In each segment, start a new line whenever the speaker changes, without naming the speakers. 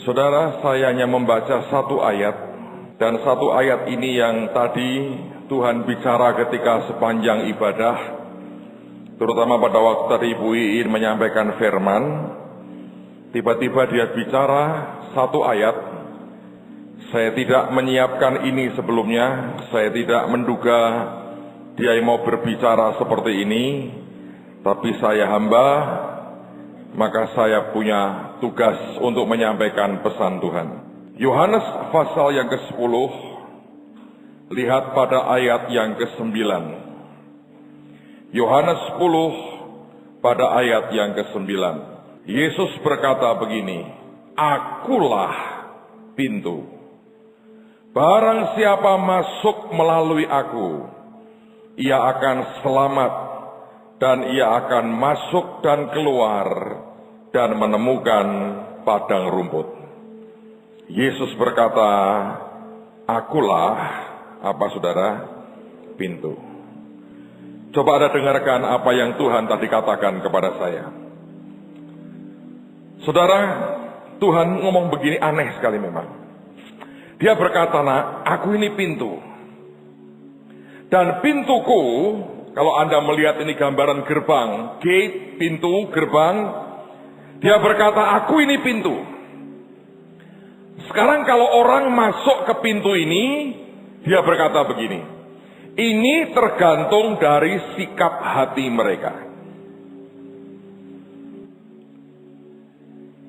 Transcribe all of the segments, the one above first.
Saudara, saya hanya membaca satu ayat, dan satu ayat ini yang tadi Tuhan bicara ketika sepanjang ibadah, terutama pada waktu tadi Ibu Iin menyampaikan firman. Tiba-tiba dia bicara satu ayat. Saya tidak menyiapkan ini sebelumnya, saya tidak menduga dia mau berbicara seperti ini, tapi saya hamba, maka saya punya tugas untuk menyampaikan pesan Tuhan. Yohanes pasal yang ke-10, lihat pada ayat yang ke-9. Yohanes 10 pada ayat yang ke-9. Yesus berkata begini, "Akulah pintu. Barang siapa masuk melalui aku, ia akan selamat, dan ia akan masuk dan keluar dan menemukan padang rumput." Yesus berkata, "Akulah," apa saudara? Pintu. Coba Anda dengarkan apa yang Tuhan tadi katakan kepada saya. Saudara, Tuhan ngomong begini aneh sekali memang. Dia berkata, "Nak, aku ini pintu. Dan pintuku," kalau Anda melihat ini gambaran gerbang, gate, pintu, gerbang. Dia berkata, "Aku ini pintu." Sekarang kalau orang masuk ke pintu ini, dia berkata begini, ini tergantung dari sikap hati mereka.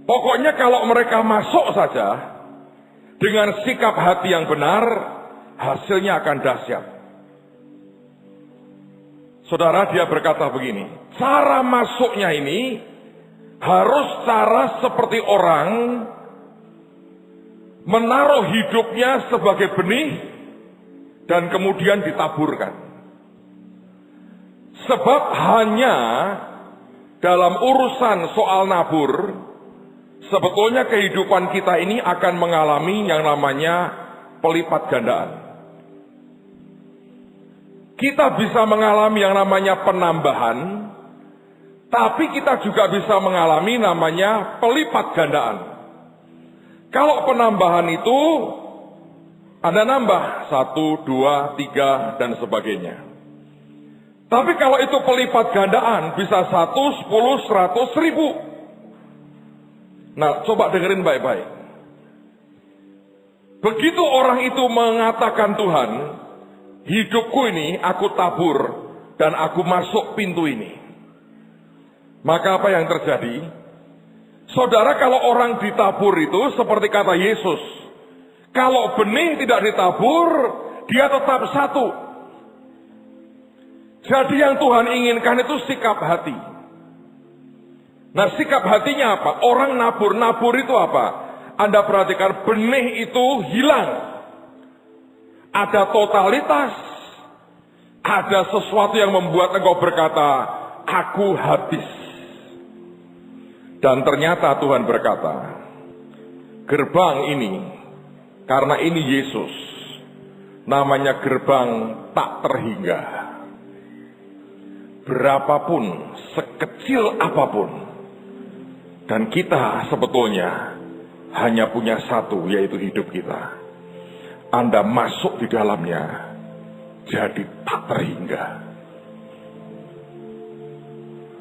Pokoknya kalau mereka masuk saja dengan sikap hati yang benar, hasilnya akan dahsyat. Saudara, dia berkata begini, cara masuknya ini harus cara seperti orang menaruh hidupnya sebagai benih dan kemudian ditaburkan. Sebab hanya dalam urusan soal nabur, sebetulnya kehidupan kita ini akan mengalami yang namanya pelipat gandaan. Kita bisa mengalami yang namanya penambahan, tapi kita juga bisa mengalami namanya pelipat gandaan. Kalau penambahan itu, Anda nambah 1, 2, 3, dan sebagainya. Tapi kalau itu pelipat gandaan, bisa 1, 10, 100, 1000. Nah, coba dengerin baik-baik. Begitu orang itu mengatakan, "Tuhan, hidupku ini aku tabur dan aku masuk pintu ini." Maka apa yang terjadi? Saudara, kalau orang ditabur itu seperti kata Yesus, kalau benih tidak ditabur, dia tetap satu. Jadi yang Tuhan inginkan itu sikap hati. Nah, sikap hatinya apa? Orang nabur itu apa? Anda perhatikan, benih itu hilang. Ada totalitas. Ada sesuatu yang membuat engkau berkata, "Aku habis." Dan ternyata Tuhan berkata, gerbang ini, karena ini Yesus, namanya gerbang tak terhingga. Berapapun, sekecil apapun. Dan kita sebetulnya hanya punya satu, yaitu hidup kita. Anda masuk di dalamnya, jadi tak terhingga.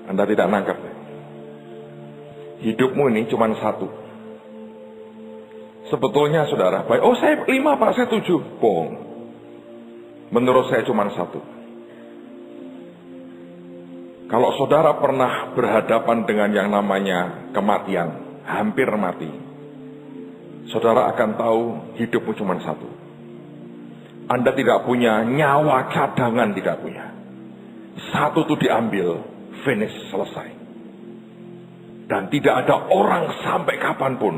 Anda tidak nangkep. Hidupmu ini cuma satu. Sebetulnya saudara, baik, "Oh, saya 5 Pak, saya 7. Bohong. Menurut saya cuma satu. Kalau saudara pernah berhadapan dengan yang namanya kematian, hampir mati, saudara akan tahu hidupmu cuma satu. Anda tidak punya nyawa cadangan, tidak punya. Satu itu diambil, finish, selesai. Dan tidak ada orang sampai kapanpun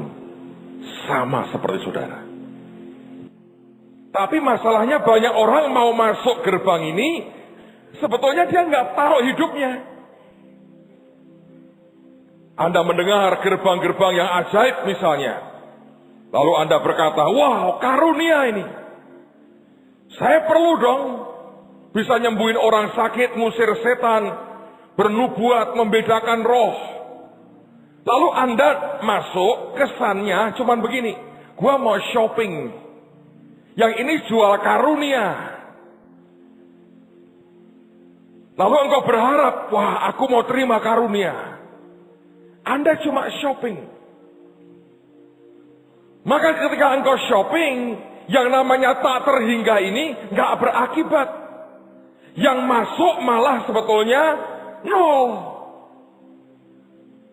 sama seperti saudara. Tapi masalahnya banyak orang mau masuk gerbang ini, sebetulnya dia nggak taruh hidupnya. Anda mendengar gerbang-gerbang yang ajaib misalnya, lalu Anda berkata, "Wow, karunia ini. Saya perlu dong bisa nyembuhin orang sakit, ngusir setan, bernubuat, membedakan roh." Lalu Anda masuk, kesannya cuman begini, gua mau shopping. Yang ini jual karunia. Lalu engkau berharap, wah aku mau terima karunia. Anda cuma shopping. Maka ketika engkau shopping, yang namanya tak terhingga ini gak berakibat. Yang masuk malah sebetulnya nol.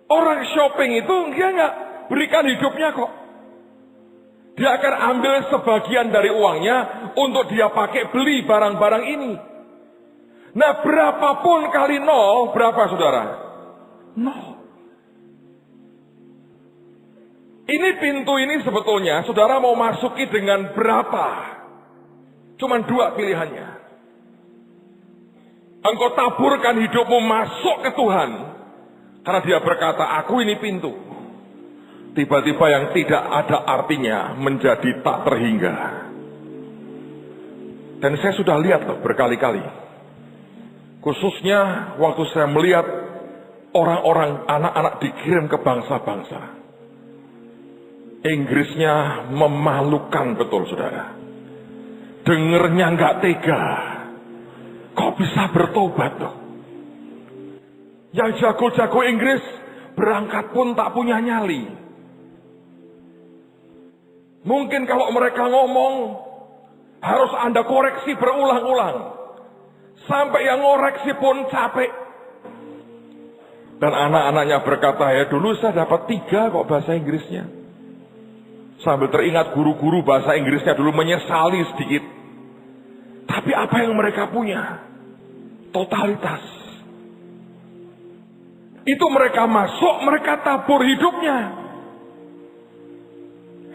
Orang shopping itu dia nggak berikan hidupnya kok. Dia akan ambil sebagian dari uangnya untuk dia pakai beli barang-barang ini. Nah berapapun kali nol, berapa saudara? Nol. Ini pintu ini sebetulnya saudara mau masuki dengan berapa? Cuman dua pilihannya. Engkau taburkan hidupmu masuk ke Tuhan. Karena dia berkata, aku ini pintu. Tiba-tiba yang tidak ada artinya menjadi tak terhingga. Dan saya sudah lihat loh berkali-kali. Khususnya waktu saya melihat orang-orang anak-anak dikirim ke bangsa-bangsa. Inggrisnya memalukan betul saudara. Dengernya nggak tega. Kok bisa bertobat loh? Yang jago-jago Inggris berangkat pun tak punya nyali. Mungkin kalau mereka ngomong harus Anda koreksi berulang-ulang. Sampai yang ngoreksi pun capek. Dan anak-anaknya berkata, ya dulu saya dapat 3 kok bahasa Inggrisnya. Sambil teringat guru-guru bahasa Inggrisnya dulu menyesali sedikit. Tapi apa yang mereka punya? Totalitas. Itu mereka masuk, mereka tabur hidupnya.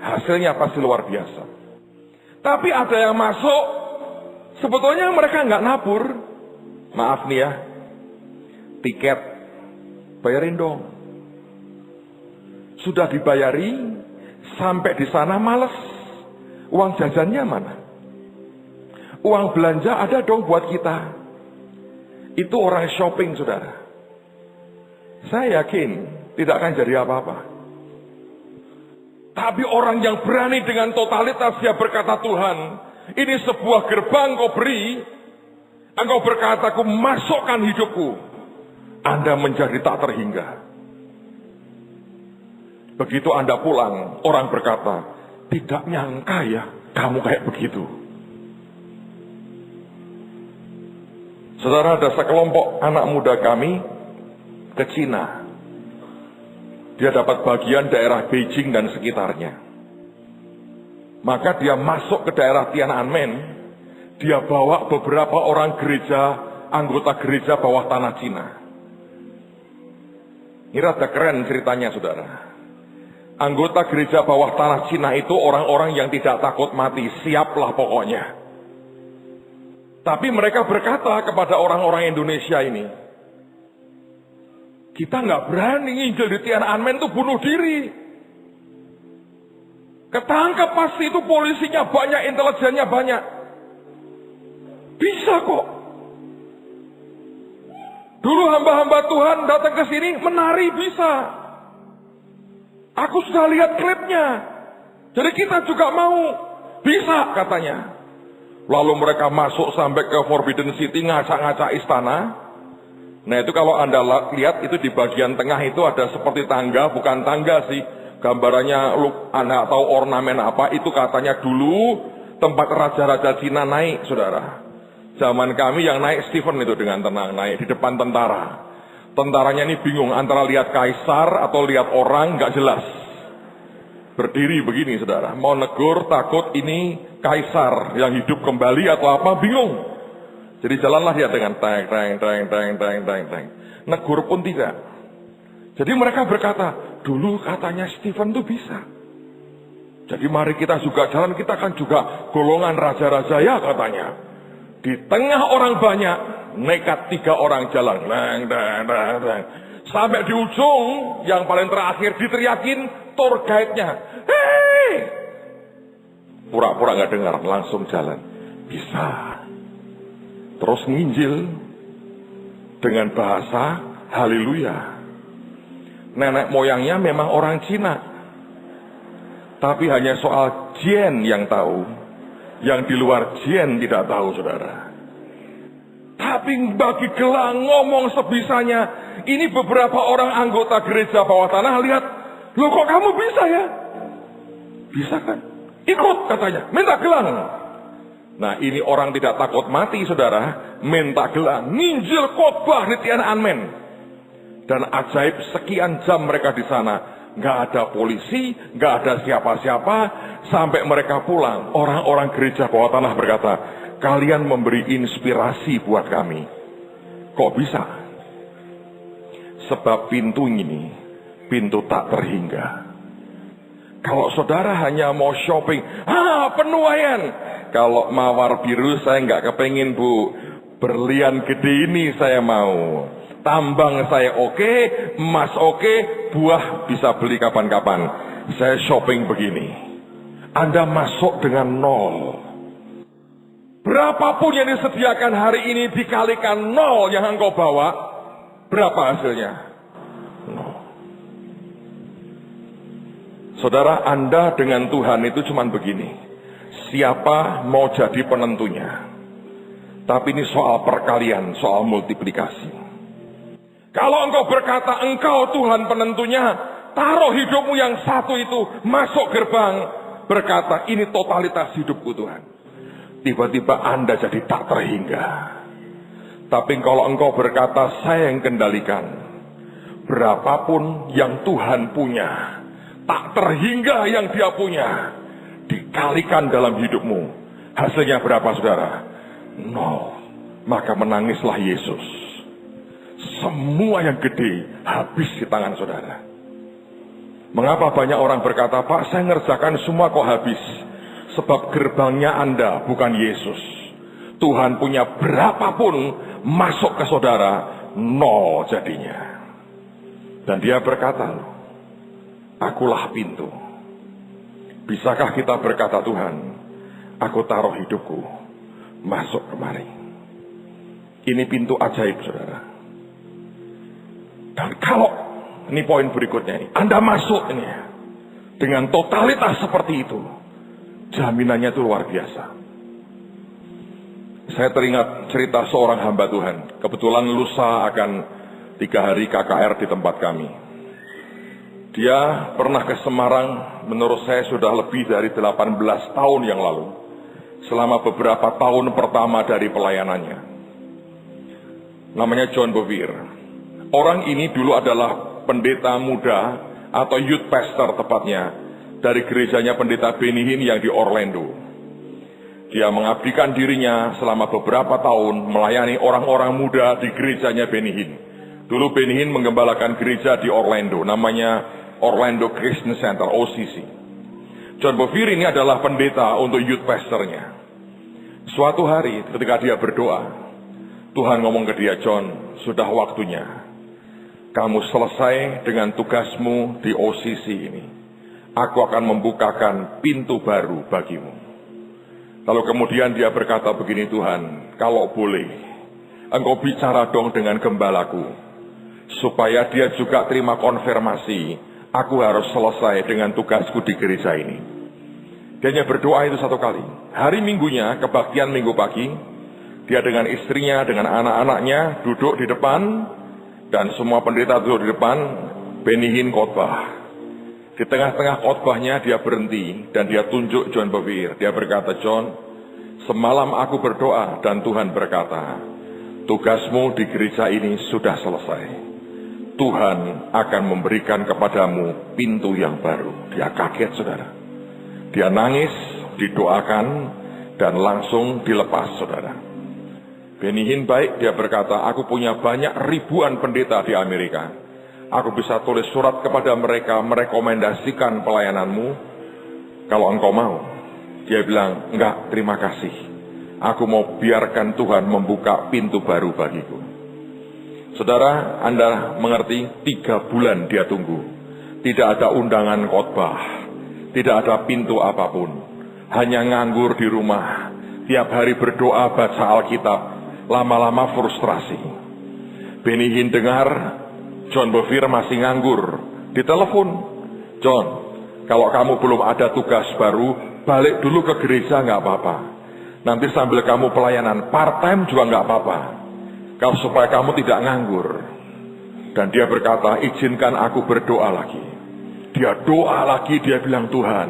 Hasilnya pasti luar biasa. Tapi ada yang masuk, sebetulnya mereka nggak nabur. Maaf nih ya, tiket, bayarin dong. Sudah dibayari, sampai di sana males. Uang jajannya mana? Uang belanja ada dong buat kita. Itu orang shopping saudara. Saya yakin tidak akan jadi apa-apa. Tapi orang yang berani dengan totalitas dia berkata, Tuhan, ini sebuah gerbang kau beri. Engkau berkata, aku masukkan hidupku. Anda menjadi tak terhingga. Begitu Anda pulang, orang berkata, tidak nyangka ya kamu kayak begitu. Saudara, ada sekelompok anak muda kami ke Cina. Dia dapat bagian daerah Beijing dan sekitarnya. Maka dia masuk ke daerah Tiananmen. Dia bawa beberapa orang gereja, anggota gereja bawah tanah Cina. Ini rada keren ceritanya saudara. Anggota gereja bawah tanah Cina itu orang-orang yang tidak takut mati, siaplah pokoknya. Tapi mereka berkata kepada orang-orang Indonesia ini, kita nggak berani nginjil di Tiananmen tuh bunuh diri. Ketangkap pasti itu polisinya banyak, intelijennya banyak. Bisa kok. Dulu hamba-hamba Tuhan datang ke sini menari bisa. Aku sudah lihat klipnya. Jadi kita juga mau. Bisa katanya. Lalu mereka masuk sampai ke Forbidden City, ngaca-ngaca istana. Nah itu kalau Anda lihat itu di bagian tengah itu ada seperti tangga, bukan tangga sih. Gambarannya Anda tahu ornamen apa, itu katanya dulu tempat raja-raja Cina naik saudara. Zaman kami yang naik Stephen itu dengan tenang naik di depan tentara. Tentaranya ini bingung antara lihat kaisar atau lihat orang gak jelas. Berdiri begini saudara, mau negur takut ini kaisar yang hidup kembali atau apa, bingung. Jadi jalanlah dia dengan teng. Negur pun tidak. Jadi mereka berkata, dulu katanya Stephen tuh bisa. Jadi mari kita juga jalan, kita kan juga golongan raja-raja ya katanya. Di tengah orang banyak, nekat 3 orang jalan. Sampai di ujung, yang paling terakhir diteriakin tour guide-nya. Hei! Pura-pura gak dengar, langsung jalan. Bisa. Terus nginjil dengan bahasa haleluya. Nenek moyangnya memang orang Cina. Tapi hanya soal Jian yang tahu. Yang di luar Jian tidak tahu, saudara. Tapi bagi Gelang ngomong sebisanya. Ini beberapa orang anggota gereja bawah tanah lihat, loh kok kamu bisa ya? Bisa kan? Ikut katanya, minta gelang. Nah ini orang tidak takut mati, saudara. Minta gelang, ninjil khotbah nitian amen. Dan ajaib sekian jam mereka di sana. Nggak ada polisi, nggak ada siapa-siapa. Sampai mereka pulang, orang-orang gereja bawah tanah berkata, kalian memberi inspirasi buat kami. Kok bisa? Sebab pintu ini, pintu tak terhingga. Kalau saudara hanya mau shopping, penuaian. Kalau mawar biru saya nggak kepengin, Bu. Berlian gede ini saya mau. Tambang saya oke, emas oke, buah bisa beli kapan-kapan. Saya shopping begini. Anda masuk dengan nol. Berapapun yang disediakan hari ini dikalikan nol yang engkau bawa, berapa hasilnya? Nol. Saudara, Anda dengan Tuhan itu cuma begini. Siapa mau jadi penentunya? Tapi ini soal perkalian, soal multiplikasi. Kalau engkau berkata engkau Tuhan penentunya, taruh hidupmu yang satu itu masuk gerbang, berkata ini totalitas hidupku Tuhan. Tiba-tiba Anda jadi tak terhingga. Tapi kalau engkau berkata saya yang kendalikan, berapapun yang Tuhan punya, tak terhingga yang dia punya, dikalikan dalam hidupmu. Hasilnya berapa, saudara? Nol. Maka menangislah Yesus. Semua yang gede habis di tangan saudara. Mengapa banyak orang berkata, Pak, saya ngerjakan semua kok habis? Sebab gerbangnya Anda bukan Yesus. Tuhan punya berapapun masuk ke saudara, nol jadinya. Dan dia berkata, akulah pintu. Bisakah kita berkata, Tuhan, aku taruh hidupku, masuk kemari. Ini pintu ajaib, saudara. Dan kalau, ini poin berikutnya ini, Anda masuk ini ya, dengan totalitas seperti itu, jaminannya itu luar biasa. Saya teringat cerita seorang hamba Tuhan. Kebetulan lusa akan 3 hari KKR di tempat kami. Dia pernah ke Semarang, menurut saya sudah lebih dari 18 tahun yang lalu. Selama beberapa tahun pertama dari pelayanannya. Namanya John Bevere. Orang ini dulu adalah pendeta muda atau youth pastor tepatnya dari gerejanya pendeta Benny Hinn yang di Orlando. Dia mengabdikan dirinya selama beberapa tahun melayani orang-orang muda di gerejanya Benny Hinn. Dulu Benny Hinn menggembalakan gereja di Orlando, namanya Orlando Christian Center, OCC. John Bevere ini adalah pendeta untuk youth pastornya. Suatu hari ketika dia berdoa, Tuhan ngomong ke dia, John, sudah waktunya. Kamu selesai dengan tugasmu di OCC ini. Aku akan membukakan pintu baru bagimu. Lalu kemudian dia berkata begini, Tuhan, kalau boleh, engkau bicara dong dengan gembalaku. Supaya dia juga terima konfirmasi, aku harus selesai dengan tugasku di gereja ini. Dia hanya berdoa itu 1 kali. Hari Minggunya, kebaktian Minggu pagi, dia dengan istrinya, dengan anak-anaknya duduk di depan, dan semua pendeta duduk di depan, Benny Hinn khotbah. Di tengah-tengah khotbahnya dia berhenti dan dia tunjuk John Bevere. Dia berkata, John, semalam aku berdoa dan Tuhan berkata, tugasmu di gereja ini sudah selesai. Tuhan akan memberikan kepadamu pintu yang baru. Dia kaget, saudara. Dia nangis, didoakan, dan langsung dilepas, saudara. Benny Hinn baik, dia berkata, aku punya banyak ribuan pendeta di Amerika. Aku bisa tulis surat kepada mereka, merekomendasikan pelayananmu, kalau engkau mau. Dia bilang, enggak, terima kasih. Aku mau biarkan Tuhan membuka pintu baru bagiku. Saudara, Anda mengerti, 3 bulan dia tunggu. Tidak ada undangan khotbah, tidak ada pintu apapun. Hanya nganggur di rumah, tiap hari berdoa baca Alkitab. Lama-lama frustrasi. Benny Hinn dengar John Bevere masih nganggur, Ditelepon, John, kalau kamu belum ada tugas baru, balik dulu ke gereja nggak apa-apa. Nanti sambil kamu pelayanan part-time juga nggak apa-apa. Kalau supaya kamu tidak nganggur. Dan dia berkata, izinkan aku berdoa lagi. Dia doa lagi, dia bilang, Tuhan,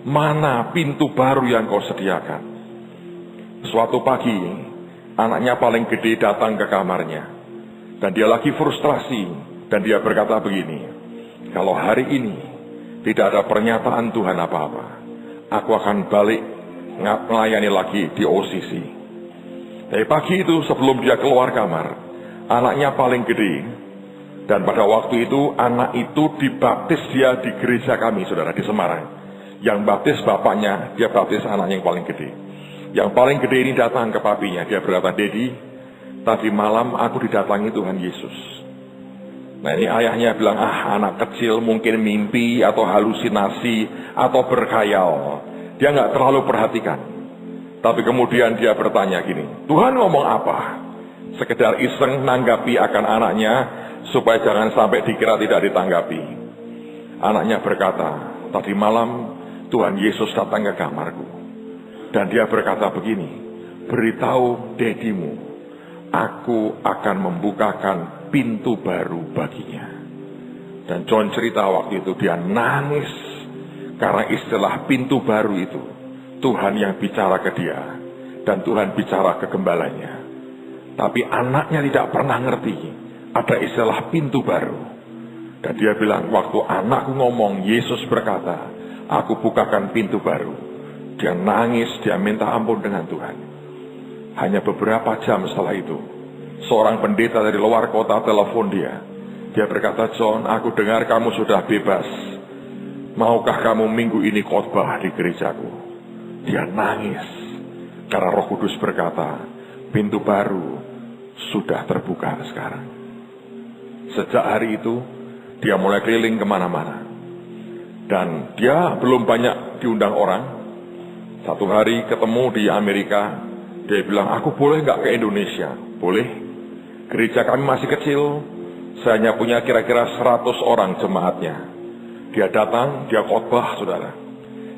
mana pintu baru yang kau sediakan? Suatu pagi, anaknya paling gede datang ke kamarnya. Dan dia lagi frustrasi. Dan dia berkata begini, kalau hari ini tidak ada pernyataan Tuhan apa-apa, aku akan balik melayani lagi di OCC. Tapi pagi itu sebelum dia keluar kamar, anaknya paling gede. Dan pada waktu itu anak itu dibaptis dia di gereja kami, saudara, di Semarang. Yang baptis bapaknya, dia baptis anaknya yang paling gede. Yang paling gede ini datang ke papinya, dia berkata, Dedi, tadi malam aku didatangi Tuhan Yesus. Nah ini ayahnya bilang, anak kecil mungkin mimpi atau halusinasi atau berkhayal. Dia nggak terlalu perhatikan. Tapi kemudian dia bertanya gini, Tuhan ngomong apa? Sekedar iseng nanggapi akan anaknya, supaya jangan sampai dikira tidak ditanggapi. Anaknya berkata, tadi malam Tuhan Yesus datang ke kamarku. Dan dia berkata begini, beritahu dedimu, aku akan membukakan pintu baru baginya. Dan John cerita waktu itu dia nangis, karena istilah pintu baru itu, Tuhan yang bicara ke dia, dan Tuhan bicara ke gembalanya. Tapi anaknya tidak pernah ngerti ada istilah pintu baru. Dan dia bilang, waktu anakku ngomong, Yesus berkata, aku bukakan pintu baru. Dia nangis, dia minta ampun dengan Tuhan. Hanya beberapa jam setelah itu, seorang pendeta dari luar kota telepon dia. Dia berkata, John, aku dengar kamu sudah bebas. Maukah kamu minggu ini khotbah di gerejaku? Dia nangis, karena Roh Kudus berkata, pintu baru sudah terbuka sekarang. Sejak hari itu, dia mulai keliling kemana-mana. Dan dia belum banyak diundang orang. Satu hari ketemu di Amerika, dia bilang, aku boleh nggak ke Indonesia? Boleh. Gereja kami masih kecil, saya hanya punya kira-kira 100 orang jemaatnya. Dia datang, dia khotbah, saudara.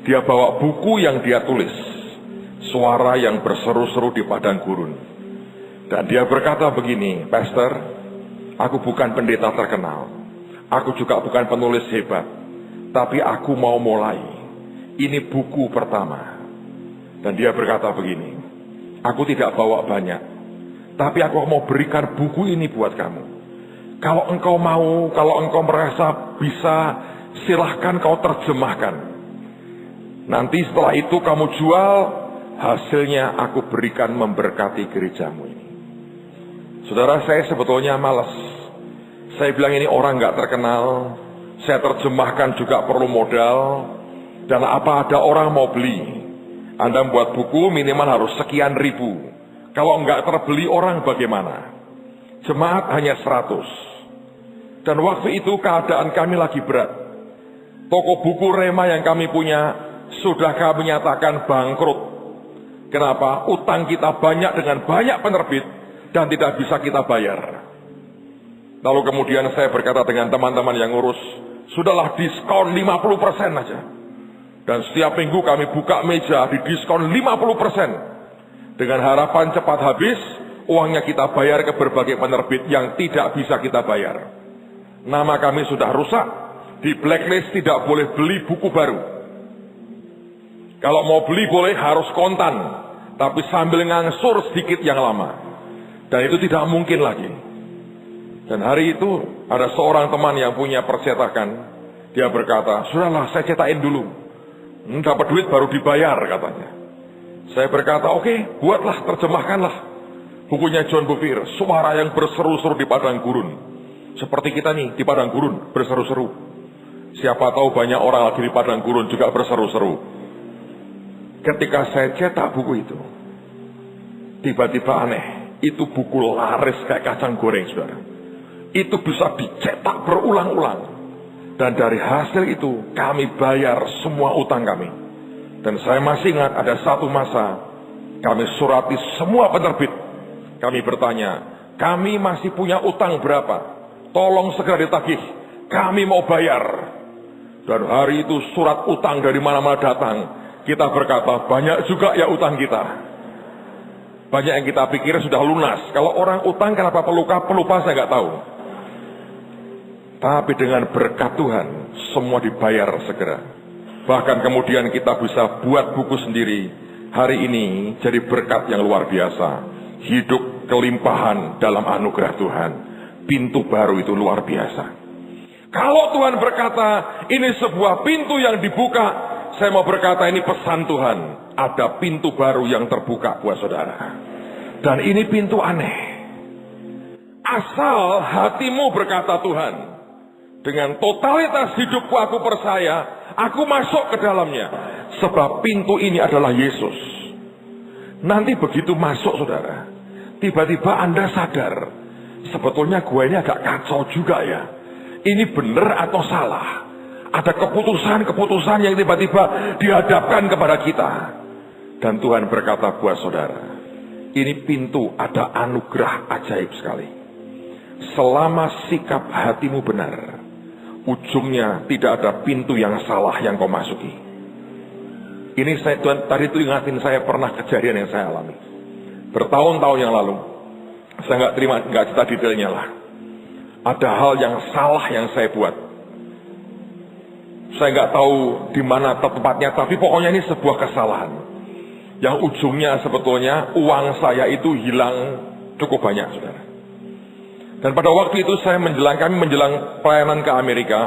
Dia bawa buku yang dia tulis, suara yang berseru-seru di padang gurun. Dan dia berkata begini, Pastor, aku bukan pendeta terkenal. Aku juga bukan penulis hebat. Tapi aku mau mulai. Ini buku pertama. Dan dia berkata begini, aku tidak bawa banyak. Tapi aku mau berikan buku ini buat kamu. Kalau engkau mau, kalau engkau merasa bisa, silahkan kau terjemahkan. Nanti setelah itu kamu jual, hasilnya aku berikan memberkati gerejamu ini. Saudara, saya sebetulnya malas. Saya bilang ini orang gak terkenal, saya terjemahkan juga perlu modal, dan apa ada orang mau beli? Anda buat buku minimal harus sekian ribu. Kalau enggak terbeli orang bagaimana? Jemaat hanya 100. Dan waktu itu keadaan kami lagi berat. Toko buku Rema yang kami punya sudah kami nyatakan bangkrut. Kenapa? Utang kita banyak dengan banyak penerbit dan tidak bisa kita bayar. Lalu kemudian saya berkata dengan teman-teman yang ngurus, sudahlah diskon 50% aja. Dan setiap minggu kami buka meja di diskon 50%. Dengan harapan cepat habis, uangnya kita bayar ke berbagai penerbit yang tidak bisa kita bayar. Nama kami sudah rusak, di blacklist tidak boleh beli buku baru. Kalau mau beli boleh harus kontan, tapi sambil ngangsur sedikit yang lama. Dan itu tidak mungkin lagi. Dan hari itu ada seorang teman yang punya percetakan. Dia berkata, sudahlah saya cetakin dulu. Dapat duit baru dibayar katanya. Saya berkata, oke, buatlah, terjemahkanlah bukunya John Bevere, suara yang berseru-seru di padang gurun. Seperti kita nih di padang gurun berseru-seru. Siapa tahu banyak orang lagi di padang gurun juga berseru-seru. Ketika saya cetak buku itu, tiba-tiba aneh. Itu buku laris kayak kacang goreng, saudara. Itu bisa dicetak berulang-ulang. Dan dari hasil itu kami bayar semua utang kami. Dan saya masih ingat ada satu masa kami surati semua penerbit. Kami bertanya, kami masih punya utang berapa? Tolong segera ditagih. kami mau bayar. Dan hari itu surat utang dari mana-mana datang. Kita berkata, banyak juga ya utang kita. Banyak yang kita pikir sudah lunas. Kalau orang utang kenapa pelupa saya nggak tahu. Tapi dengan berkat Tuhan, semua dibayar segera. Bahkan kemudian kita bisa buat buku sendiri. Hari ini jadi berkat yang luar biasa. Hidup kelimpahan dalam anugerah Tuhan. Pintu baru itu luar biasa. Kalau Tuhan berkata, ini sebuah pintu yang dibuka, saya mau berkata ini pesan Tuhan. Ada pintu baru yang terbuka buat saudara. Dan ini pintu aneh. Asal hatimu berkata Tuhan, dengan totalitas hidupku aku percaya, aku masuk ke dalamnya. Sebab pintu ini adalah Yesus. Nanti begitu masuk saudara, tiba-tiba Anda sadar, sebetulnya gue ini agak kacau juga ya. Ini benar atau salah? Ada keputusan-keputusan yang tiba-tiba dihadapkan kepada kita. Dan Tuhan berkata buat saudara, ini pintu ada anugerah ajaib sekali. Selama sikap hatimu benar, ujungnya tidak ada pintu yang salah yang kau masuki. Ini Tuhan tadi itu ingatin saya pernah kejadian yang saya alami. Bertahun-tahun yang lalu, saya nggak cerita detailnya lah. Ada hal yang salah yang saya buat. Saya nggak tahu di mana tempatnya, tapi pokoknya ini sebuah kesalahan. Yang ujungnya sebetulnya uang saya itu hilang cukup banyak, saudara. Dan pada waktu itu kami menjelang pelayanan ke Amerika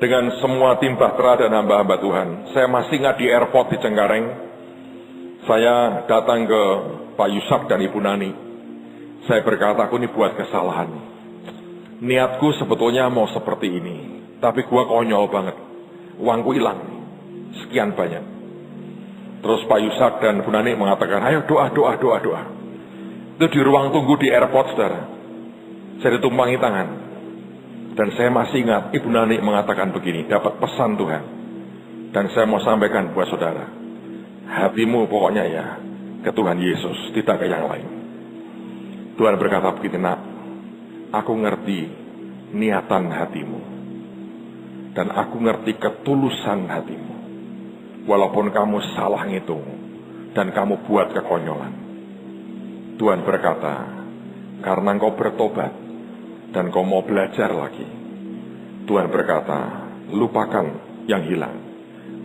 dengan semua tim bahtera dan hamba-hamba Tuhan. Saya masih ingat di airport di Cengkareng. Saya datang ke Pak Yusak dan Ibu Nani. Saya berkata, aku ini buat kesalahan. Niatku sebetulnya mau seperti ini, tapi gua konyol banget. Uangku hilang, sekian banyak. Terus Pak Yusak dan Bu Nani mengatakan, ayo doa. Itu di ruang tunggu di airport, saudara. Saya ditumpangi tangan. Dan saya masih ingat Ibu Nani mengatakan begini, dapat pesan Tuhan. Dan saya mau sampaikan buat saudara, hatimu pokoknya ya ke Tuhan Yesus, tidak ke yang lain. Tuhan berkata begini, nak, aku ngerti niatan hatimu. Dan aku ngerti ketulusan hatimu. Walaupun kamu salah ngitung. Dan kamu buat kekonyolan. Tuhan berkata, karena engkau bertobat. Dan kau mau belajar lagi. Tuhan berkata, lupakan yang hilang.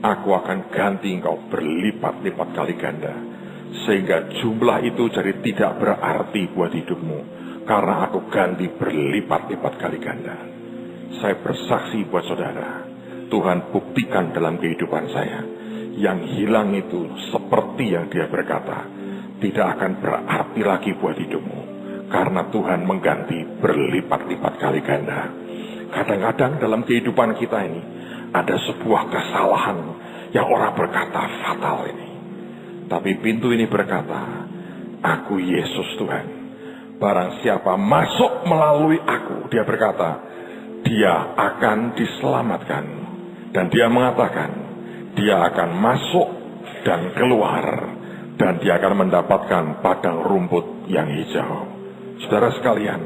Aku akan ganti engkau berlipat-lipat kali ganda. Sehingga jumlah itu jadi tidak berarti buat hidupmu. Karena aku ganti berlipat-lipat kali ganda. Saya bersaksi buat saudara, Tuhan buktikan dalam kehidupan saya, yang hilang itu seperti yang dia berkata, tidak akan berarti lagi buat hidupmu. Karena Tuhan mengganti berlipat-lipat kali ganda. Kadang-kadang dalam kehidupan kita ini, ada sebuah kesalahan yang orang berkata fatal ini. Tapi pintu ini berkata, aku Yesus Tuhan. Barang siapa masuk melalui aku, dia berkata, dia akan diselamatkan. Dan dia mengatakan, dia akan masuk dan keluar. Dan dia akan mendapatkan padang rumput yang hijau. Saudara sekalian,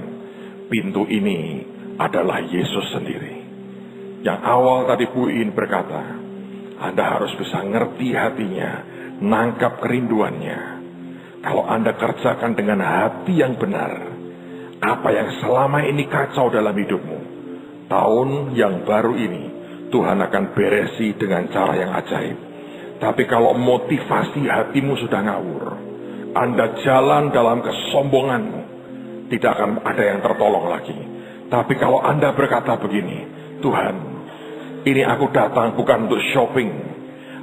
pintu ini adalah Yesus sendiri. Yang awal tadi Bu In berkata, Anda harus bisa ngerti hatinya, nangkap kerinduannya. Kalau Anda kerjakan dengan hati yang benar, apa yang selama ini kacau dalam hidupmu, tahun yang baru ini, Tuhan akan beresi dengan cara yang ajaib. Tapi kalau motivasi hatimu sudah ngawur, Anda jalan dalam kesombonganmu, tidak akan ada yang tertolong lagi. Tapi kalau Anda berkata begini, Tuhan, ini aku datang bukan untuk shopping.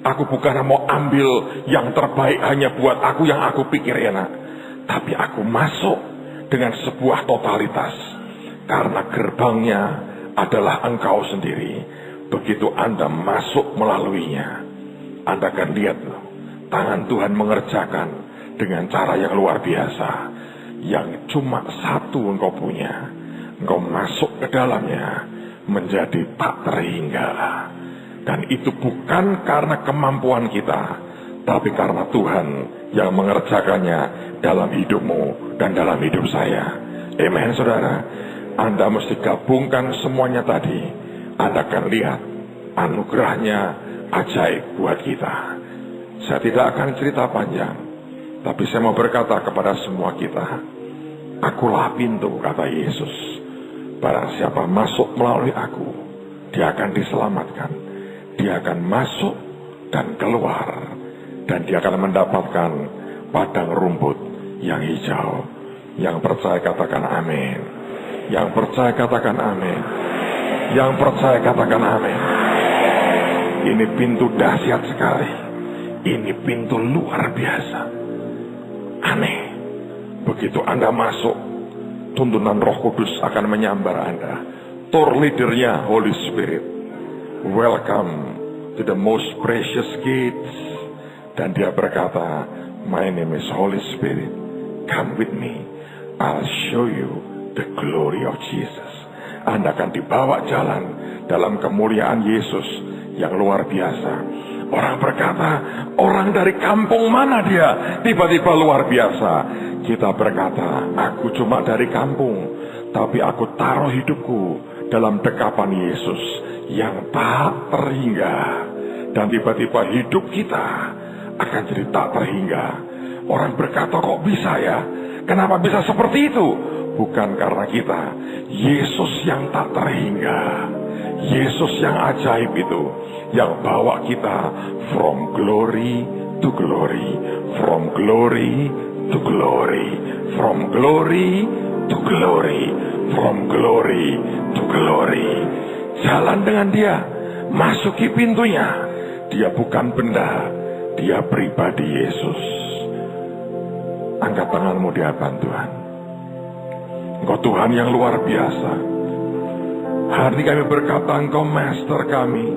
Aku bukan mau ambil yang terbaik hanya buat aku yang aku pikir enak. Tapi aku masuk dengan sebuah totalitas. Karena gerbangnya adalah Engkau sendiri. Begitu Anda masuk melaluinya, Anda akan lihat loh, tangan Tuhan mengerjakan dengan cara yang luar biasa. Yang cuma satu engkau punya, engkau masuk ke dalamnya menjadi tak terhingga. Dan itu bukan karena kemampuan kita, tapi karena Tuhan yang mengerjakannya dalam hidupmu dan dalam hidup saya. Amen, saudara. Anda mesti gabungkan semuanya tadi. Anda akan lihat anugerahnya ajaib buat kita. Saya tidak akan cerita panjang, tapi saya mau berkata kepada semua kita, akulah pintu, kata Yesus. Barang siapa masuk melalui aku, dia akan diselamatkan. Dia akan masuk dan keluar, dan dia akan mendapatkan padang rumput yang hijau. Yang percaya katakan amin. Yang percaya katakan amin. Yang percaya katakan amin. Ini pintu dahsyat sekali. Ini pintu luar biasa. Aneh. Begitu Anda masuk, tuntunan Roh Kudus akan menyambar Anda. Tour leadernya Holy Spirit. Welcome to the most precious gates. Dan dia berkata, my name is Holy Spirit. Come with me. I'll show you the glory of Jesus. Anda akan dibawa jalan dalam kemuliaan Yesus yang luar biasa. Orang berkata, orang dari kampung mana dia? Tiba-tiba luar biasa. Kita berkata, aku cuma dari kampung, tapi aku taruh hidupku dalam dekapan Yesus yang tak terhingga. Dan tiba-tiba hidup kita akan jadi tak terhingga. Orang berkata, kok bisa ya? Kenapa bisa seperti itu? Bukan karena kita. Yesus yang tak terhingga. Yesus yang ajaib itu, yang bawa kita from glory to glory. From glory to glory. From glory to glory. From glory to glory. Jalan dengan dia. Masuki pintunya. Dia bukan benda. Dia pribadi Yesus. Angkat tanganmu di hadapan Tuhan. Engkau Tuhan yang luar biasa. Hari kami berkata, Engkau Master kami.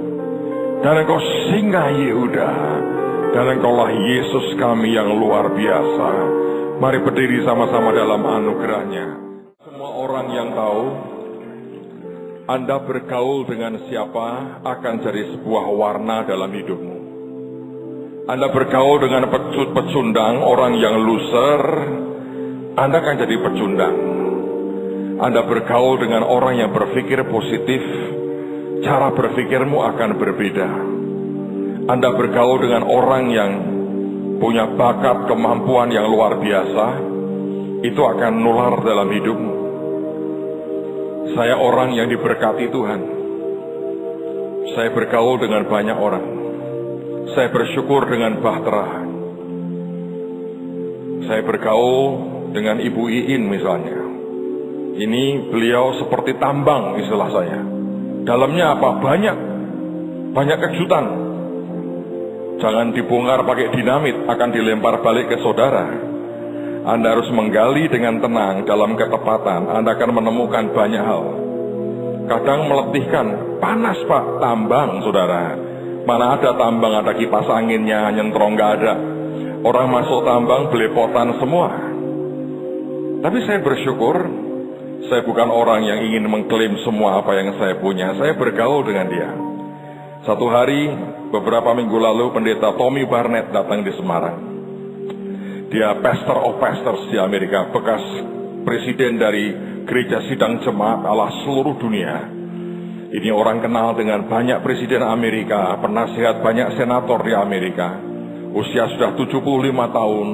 Dan Engkau Singa Yehuda. Dan Engkaulah Yesus kami yang luar biasa. Mari berdiri sama-sama dalam anugerahnya. Semua orang yang tahu Anda bergaul dengan siapa akan jadi sebuah warna dalam hidupmu. Anda bergaul dengan pecundang, orang yang loser, Anda akan jadi pecundang. Anda bergaul dengan orang yang berpikir positif, cara berpikirmu akan berbeda. Anda bergaul dengan orang yang punya bakat, kemampuan yang luar biasa, itu akan nular dalam hidupmu. Saya orang yang diberkati Tuhan. Saya bergaul dengan banyak orang. Saya bersyukur dengan bahtera. Saya bergaul dengan Ibu Iin misalnya. Ini beliau seperti tambang istilah saya. Dalamnya apa? Banyak kejutan. Jangan dibongkar pakai dinamit, akan dilempar balik ke saudara. Anda harus menggali dengan tenang dalam ketepatan. Anda akan menemukan banyak hal. Kadang meletihkan, panas Pak, tambang saudara. Mana ada tambang, ada kipas anginnya, nyentrong gak ada. Orang masuk tambang belepotan semua. Tapi saya bersyukur, saya bukan orang yang ingin mengklaim semua apa yang saya punya. Saya bergaul dengan dia. Satu hari, beberapa minggu lalu, pendeta Tommy Barnett datang di Semarang. Dia pastor of pastors di Amerika, bekas presiden dari gereja sidang jemaat Allah seluruh dunia. Ini orang kenal dengan banyak presiden Amerika, penasihat banyak senator di Amerika. Usia sudah 75 tahun.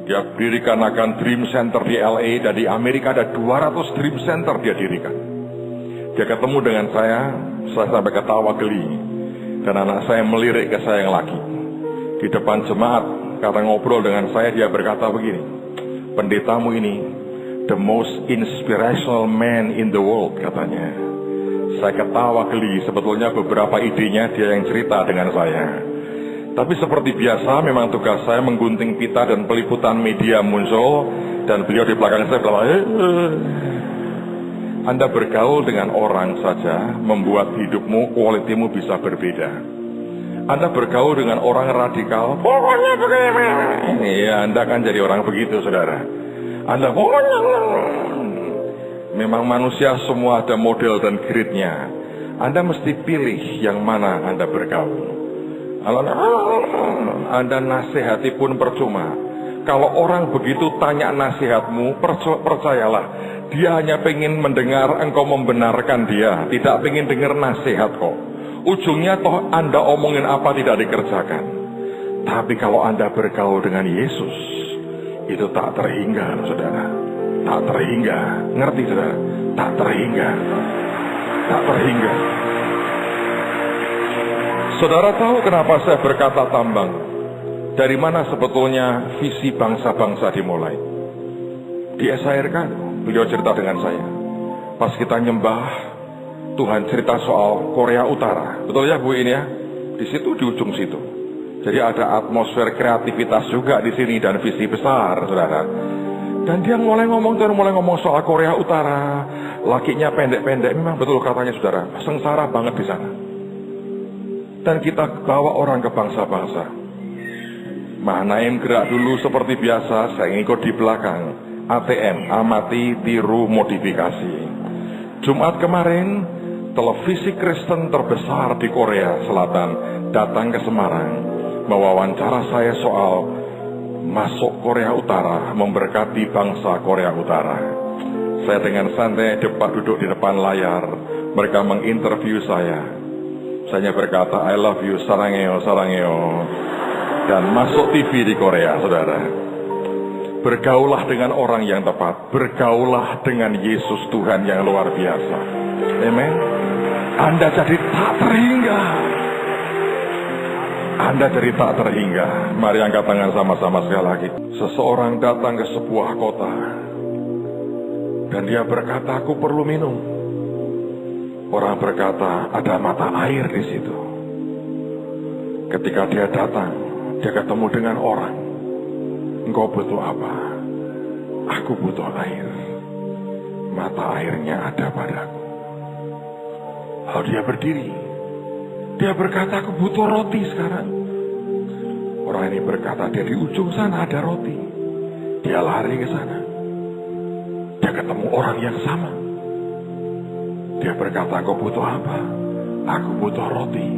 Dia dirikan akan Dream Center di LA, dan di Amerika ada 200 Dream Center dia dirikan. Dia ketemu dengan saya sampai ketawa geli. Dan anak saya melirik ke saya yang laki. Di depan jemaat, kata ngobrol dengan saya, dia berkata begini, pendetamu ini, the most inspirational man in the world, katanya. Saya ketawa geli, sebetulnya beberapa idenya dia yang cerita dengan saya. Tapi seperti biasa, memang tugas saya menggunting pita dan peliputan media muncul, dan beliau di belakang saya bilang, Anda bergaul dengan orang saja, membuat hidupmu, kualitimu bisa berbeda. Anda bergaul dengan orang radikal, pokoknya begini. Ya, Anda kan jadi orang begitu, saudara. Anda pokoknya. Memang manusia semua ada model dan grade-nya. Anda mesti pilih yang mana Anda bergaul. Anda nasihati pun percuma. Kalau orang begitu tanya nasihatmu, percayalah, dia hanya pengen mendengar engkau membenarkan dia, tidak pengen dengar nasihat kok. Ujungnya toh Anda omongin apa tidak dikerjakan. Tapi kalau Anda bergaul dengan Yesus, itu tak terhingga, saudara. Tak terhingga, ngerti saudara? Tak terhingga, tak terhingga. Saudara tahu kenapa saya berkata tambang? Dari mana sebetulnya visi bangsa-bangsa dimulai? Di SHRK, beliau cerita dengan saya. Pas kita nyembah, Tuhan cerita soal Korea Utara. Betul ya Bu ini ya? Di situ, di ujung situ. Jadi ada atmosfer kreativitas juga di sini dan visi besar, saudara. Dan dia mulai ngomong soal Korea Utara. Lakinya pendek-pendek, memang betul katanya saudara. Sengsara banget di sana. Dan kita bawa orang ke bangsa-bangsa. Mahanaim gerak dulu seperti biasa, saya ngikut di belakang. ATM, amati, tiru, modifikasi. Jumat kemarin, televisi Kristen terbesar di Korea Selatan datang ke Semarang, mewawancara saya soal masuk Korea Utara, memberkati bangsa Korea Utara. Saya dengan santai duduk di depan layar, mereka menginterview saya. Saya berkata, I love you, sarangeo, sarangeo. Dan masuk TV di Korea, saudara. Bergaulah dengan orang yang tepat. Bergaulah dengan Yesus Tuhan yang luar biasa. Amen. Anda jadi tak terhingga. Anda jadi tak terhingga. Mari angkat tangan sama-sama sekali lagi. Seseorang datang ke sebuah kota. Dan dia berkata, aku perlu minum. Orang berkata, ada mata air di situ. Ketika dia datang, dia ketemu dengan orang. Engkau butuh apa? Aku butuh air. Mata airnya ada padaku. Lalu dia berdiri. Dia berkata, aku butuh roti sekarang. Orang ini berkata, dia di ujung sana ada roti. Dia lari ke sana. Dia ketemu orang yang sama. Dia berkata, aku butuh apa? Aku butuh roti.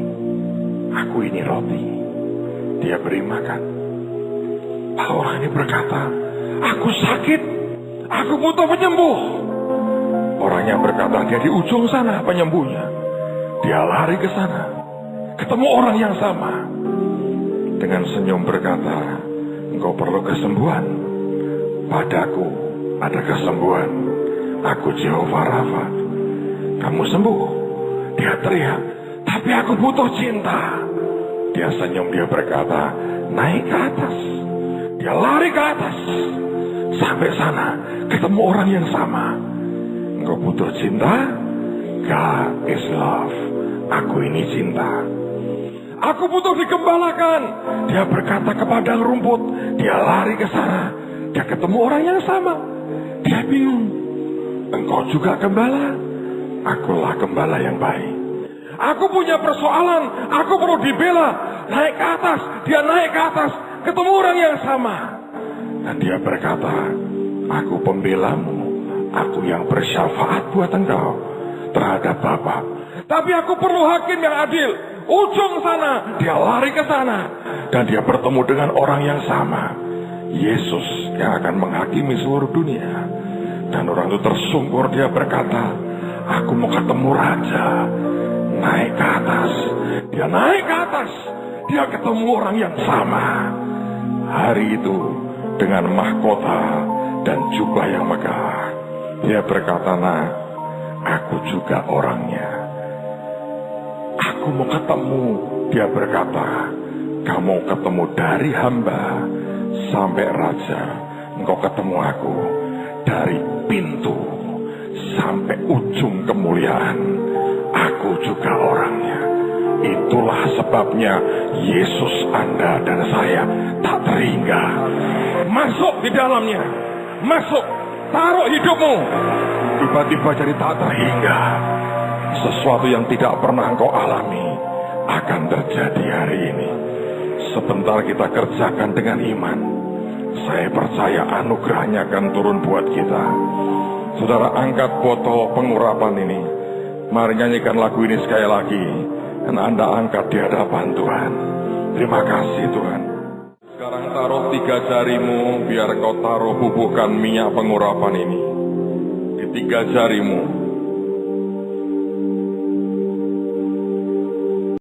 Aku ini roti. Dia beri makan. Lalu orang ini berkata, aku sakit, aku butuh penyembuh. Orang yang berkata, dia di ujung sana penyembuhnya. Dia lari ke sana, ketemu orang yang sama. Dengan senyum berkata, engkau perlu kesembuhan. Padaku ada kesembuhan. Aku Jehovah Rafa. Kamu sembuh. Dia teriak, tapi aku butuh cinta. Dia senyum, dia berkata, naik ke atas. Dia lari ke atas. Sampai sana, ketemu orang yang sama. Engkau butuh cinta? God is love. Aku ini cinta. Aku butuh digembalakan. Dia berkata ke padang rumput. Dia lari ke sana. Dia ketemu orang yang sama. Dia bingung. Engkau juga gembala? Akulah gembala yang baik. Aku punya persoalan, aku perlu dibela. Naik ke atas, dia naik ke atas, ketemu orang yang sama. Dan dia berkata, aku pembelamu, aku yang bersyafaat buat engkau terhadap Bapa. Tapi aku perlu hakim yang adil. Ujung sana, dia lari ke sana. Dan dia bertemu dengan orang yang sama. Yesus yang akan menghakimi seluruh dunia. Dan orang itu tersungkur, dia berkata, aku mau ketemu Raja. Naik ke atas. Dia naik ke atas. Dia ketemu orang yang sama. Hari itu dengan mahkota dan jubah yang megah. Dia berkata, nah, aku juga orangnya. Aku mau ketemu. Dia berkata, kamu ketemu dari hamba sampai raja. Engkau ketemu aku dari pintu sampai ujung kemuliaan. Aku juga orangnya. Itulah sebabnya Yesus Anda dan saya tak terhingga. Masuk di dalamnya. Masuk. Taruh hidupmu. Tiba-tiba jadi tak terhingga. Sesuatu yang tidak pernah engkau alami akan terjadi hari ini. Sebentar kita kerjakan dengan iman. Saya percaya anugerahnya akan turun buat kita. Saudara, angkat botol pengurapan ini. Mari nyanyikan lagu ini sekali lagi. Dan Anda angkat di hadapan Tuhan. Terima kasih Tuhan. Sekarang taruh 3 jarimu, biar kau taruh bubuhkan minyak pengurapan ini. Di 3 jarimu.